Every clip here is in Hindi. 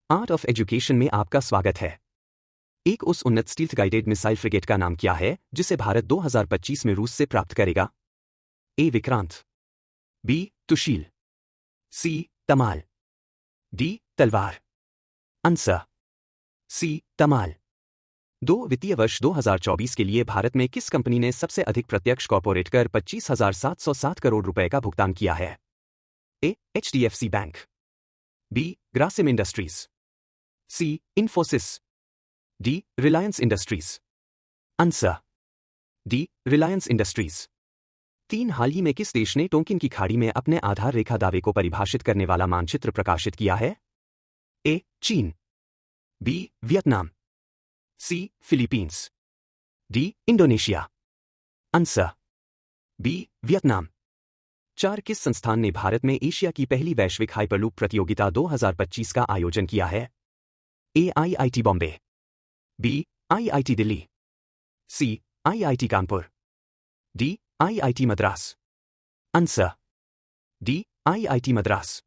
आर्ट ऑफ एजुकेशन में आपका स्वागत है। एक उस उन्नत स्टील्थ गाइडेड मिसाइल फ्रिगेट का नाम क्या है जिसे भारत 2025 में रूस से प्राप्त करेगा? A. Vikrant, B. Tushil, C. Tamal, D. Talwar. Answer C. Tamal. वित्तीय वर्ष 2024 के लिए भारत में किस कंपनी ने सबसे अधिक प्रत्यक्ष कॉर्पोरेट कर 25,707 करोड़ रुपए का भुगतान किया है? A. HDFC bank, B. Grasim industries, C. Infosys, D. Reliance industries. Answer D. Reliance industries. हाल ही में किस देश ने टोंकिन की खाड़ी में अपने आधार रेखा दावे को परिभाषित करने वाला मानचित्र प्रकाशित किया है? ए. चीन, B. Vietnam, C. Philippines, D. Indonesia. Answer B. Vietnam. किस संस्थान ने भारत में एशिया की पहली वैश्विक हाइपरलूप प्रतियोगिता 2025 का आयोजन किया है? A. IIT Bombay, B. IIT Delhi, C. IIT Kanpur, D. IIT Madras. Answer D. IIT Madras.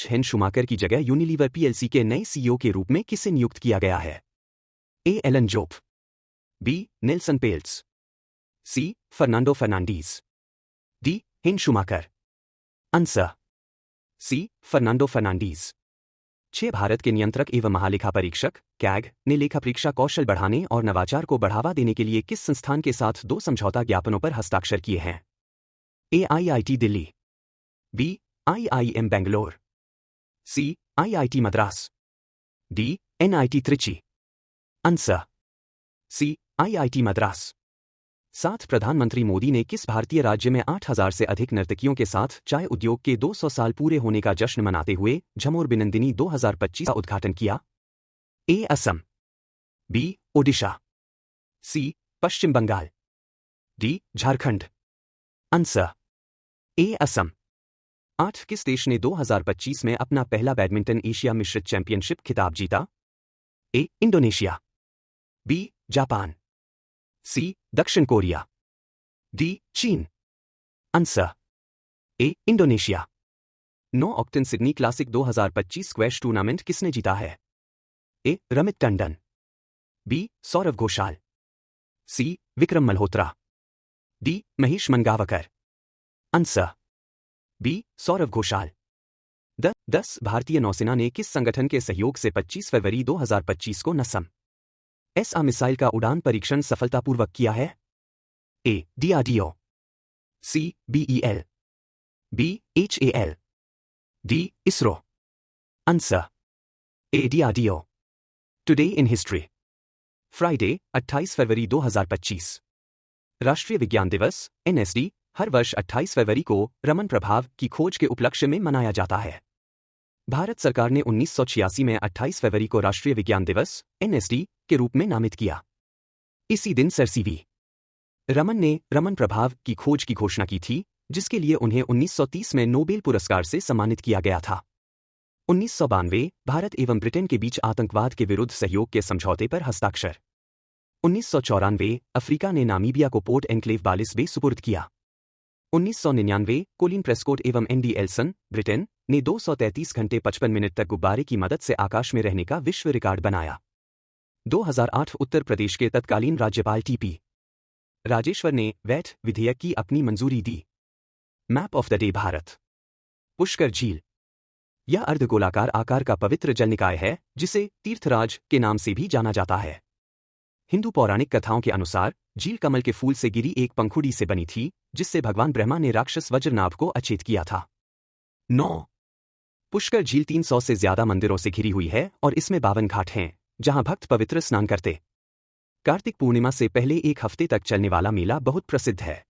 Hein Schumacher की जगह यूनिलीवर PLC के नए CEO के रूप में किसे नियुक्त किया गया है? A. Alan Jope, B. Nelson Peltz, C. Fernando Fernandez, D. Hein Schumacher. Answer C. Fernando Fernandez. Bharat के नियंत्रक एवं महालेखा परीक्षक कैग ने लेखा परीक्षा कौशल बढ़ाने और नवाचार को बढ़ावा देने के लिए किस संस्थान के साथ 2 समझौता ज्ञापनों पर हस्ताक्षर किए हैं? A. IIT Delhi, B. IIM Bangalore, C. IIT Madras, D. NIT Trichy. Answer C. IIT Madras. प्रधानमंत्री मोदी ने किस भारतीय राज्य में 8,000 से अधिक नर्तकियों के साथ चाय उद्योग के 200 साल पूरे होने का जश्न मनाते हुए झमोर बिनंदिनी 2025 का उद्घाटन किया? A. Assam, B. Odisha, C. Paschim Bengal, D. Jharkhand. Answer A. Assam. किस देश ने 2025 में अपना पहला बैडमिंटन एशिया मिश्रित चैंपियनशिप खिताब जीता? A. Indonesia, B. Japan, C. दक्षिण कोरिया, डी. चीन। Answer A. Indonesia. Octane Sydney classic 2025 squash tournament किसने जीता है? A. Ramit Tandon, B. Saurav Ghosal, C. Vikram Malhotra, D. Mahesh Mangaonkar. Answer B. Saurav Ghosal. 10 भारतीय नौसेना ने किस संगठन के सहयोग से 25 फरवरी 2025 को नसम SA मिसाइल का उड़ान परीक्षण सफलतापूर्वक किया है? A. DRDO, C. BEL, B. HAL, D. ISRO. Answer A. DRDO। Today in history. Friday 28 फरवरी 2025 राष्ट्रीय विज्ञान दिवस NSD हर वर्ष 28 फरवरी को रमन प्रभाव की खोज के उपलक्ष्य में मनाया जाता है। भारत सरकार ने 1986 में 28 फरवरी को राष्ट्रीय विज्ञान दिवस NSD के रूप में नामित किया। इसी दिन सर CV रमन ने रमन प्रभाव की खोज की घोषणा की थी, जिसके लिए उन्हें 1930 में नोबेल पुरस्कार से सम्मानित किया गया था। 1992 भारत एवं ब्रिटेन के बीच आतंकवाद के विरुद्ध सहयोग के समझौते पर हस्ताक्षर। 1994 अफ्रीका ने नामीबिया को पोर्ट एन्क्लेव बालिस बे सुपुर्द किया। 1999 कोलिन प्रेस्कोट एवं ND एल्सन ब्रिटेन ने 233 घंटे 55 मिनट तक गुब्बारे की मदद से आकाश में रहने का विश्व रिकॉर्ड बनाया। 2008 उत्तर प्रदेश के तत्कालीन राज्यपाल TP राजेश्वर ने वैट विधेयक की अपनी मंजूरी दी। Map of the day Bharat. Pushkar झील यह अर्धगोलाकार आकार का पवित्र जल निकाय है जिसे तीर्थराज के नाम से भी जाना जाता है। हिंदू पौराणिक कथाओं के अनुसार झील कमल के फूल से गिरी एक पंखुड़ी से बनी थी, जिससे भगवान ब्रह्मा ने राक्षस वज्रनाभ को अचेत किया था। 9 पुष्कर झील 300 से ज्यादा मंदिरों से घिरी हुई है और इसमें 52 घाट हैं, जहां भक्त पवित्र स्नान करते। कार्तिक पूर्णिमा से पहले एक हफ्ते तक चलने वाला मेला बहुत प्रसिद्ध है।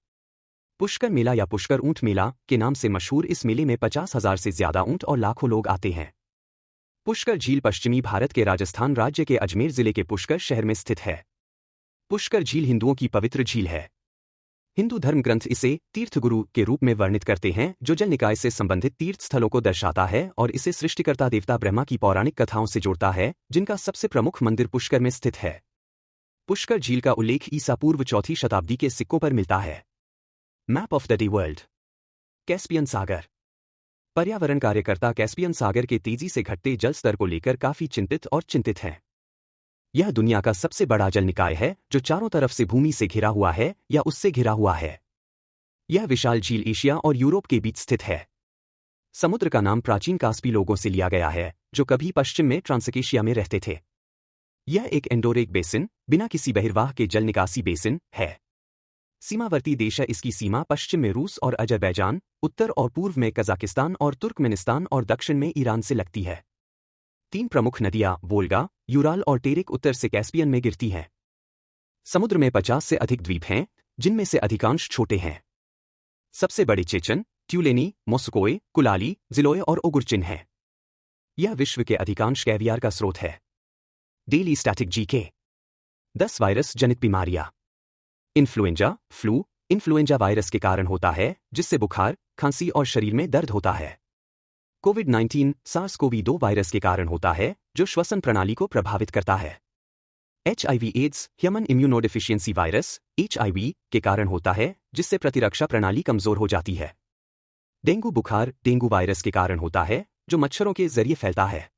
पुष्कर मेला या पुष्कर ऊंट मेला के नाम से मशहूर इस मेले में 50,000 से ज्यादा ऊंट और लाखों लोग आते हैं। पुष्कर झील पश्चिमी भारत के राजस्थान राज्य के अजमेर जिले के पुष्कर शहर में स्थित है। पुष्कर झील हिंदुओं की पवित्र झील है। हिंदू धर्म ग्रंथ इसे तीर्थगुरु के रूप में वर्णित करते हैं, जो जल निकाय से संबंधित तीर्थ स्थलों को दर्शाता है और इसे सृष्टिकर्ता देवता ब्रह्मा की पौराणिक कथाओं से जोड़ता है, जिनका सबसे प्रमुख मंदिर पुष्कर में स्थित है। पुष्कर झील का उल्लेख ईसा पूर्व 4वीं शताब्दी के सिक्कों पर मिलता है। Map of the day world. Caspian सागर। पर्यावरण कार्यकर्ता कैस्पियन सागर के तेजी से घटते जल स्तर को लेकर काफी चिंतित हैं। यह दुनिया का सबसे बड़ा जल निकाय है जो चारों तरफ से भूमि से घिरा हुआ है या उससे घिरा हुआ है। यह विशाल झील एशिया और यूरोप के बीच स्थित है। समुद्र का नाम प्राचीन कास्पी लोगों से लिया गया है जो कभी पश्चिम में ट्रांसकेशिया में रहते थे। यह एक एंडोरेक बेसिन, बिना किसी बहिर्वाह के जल निकासी बेसिन है। सीमावर्ती देश है। इसकी सीमा पश्चिम में रूस और अजरबैजान, उत्तर और पूर्व में कजाकिस्तान और तुर्कमेनिस्तान और दक्षिण में ईरान से लगती है। 3 प्रमुख नदियां वोल्गा, यूराल और टेरिक उत्तर से कैस्पियन में गिरती हैं। समुद्र में 50 से अधिक द्वीप हैं, जिनमें से अधिकांश छोटे हैं। सबसे बड़े चेचन, ट्यूलेनी, मोस्कोए, कुलाली, जिलोय और ओगुर्चिन हैं। यह विश्व के अधिकांश कैवियार का स्रोत है। डेली स्टैटिक जीके 10 वायरस जनित बीमारियां। इन्फ्लुएंजा, फ्लू, इन्फ्लुएंजा वायरस के कारण होता है जिससे बुखार, खांसी और शरीर में दर्द होता है। कोविड-19 SARS-CoV-2 वायरस के कारण होता है जो श्वसन प्रणाली को प्रभावित करता है। HIV AIDS, human immunodeficiency virus, HIV के कारण होता है जिससे प्रतिरक्षा प्रणाली कमजोर हो जाती है। डेंगू बुखार, डेंगू वायरस के कारण होता है जो मच्छरों के जरिए फैलता है।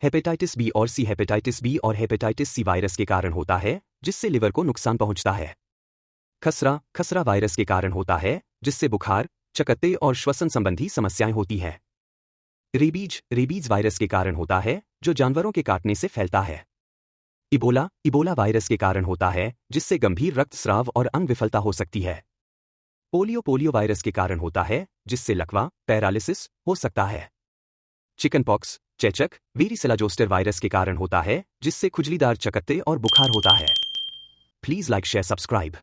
हेपेटाइटिस बी और सी, हेपेटाइटिस बी और हेपेटाइटिस सी वायरस के कारण होता है जिससे लिवर को नुकसान पहुंचता है। खसरा, खसरा वायरस के कारण होता है जिससे बुखार, चकत्ते और श्वसन संबंधी समस्याएं होती हैं। रेबीज, रेबीज वायरस के कारण होता है जो जानवरों के काटने से फैलता है। इबोला, इबोला वायरस के कारण होता है जिससे गंभीर रक्तस्राव और अंग विफलता हो सकती है। पोलियो, पोलियो वायरस के कारण होता है जिससे लकवा, पैरालिसिस हो सकता है। चिकन पॉक्स, चेचक, वेरिसेला जोस्टर वायरस के कारण होता है जिससे खुजलीदार चकत्ते और बुखार होता है। Please like, share, subscribe.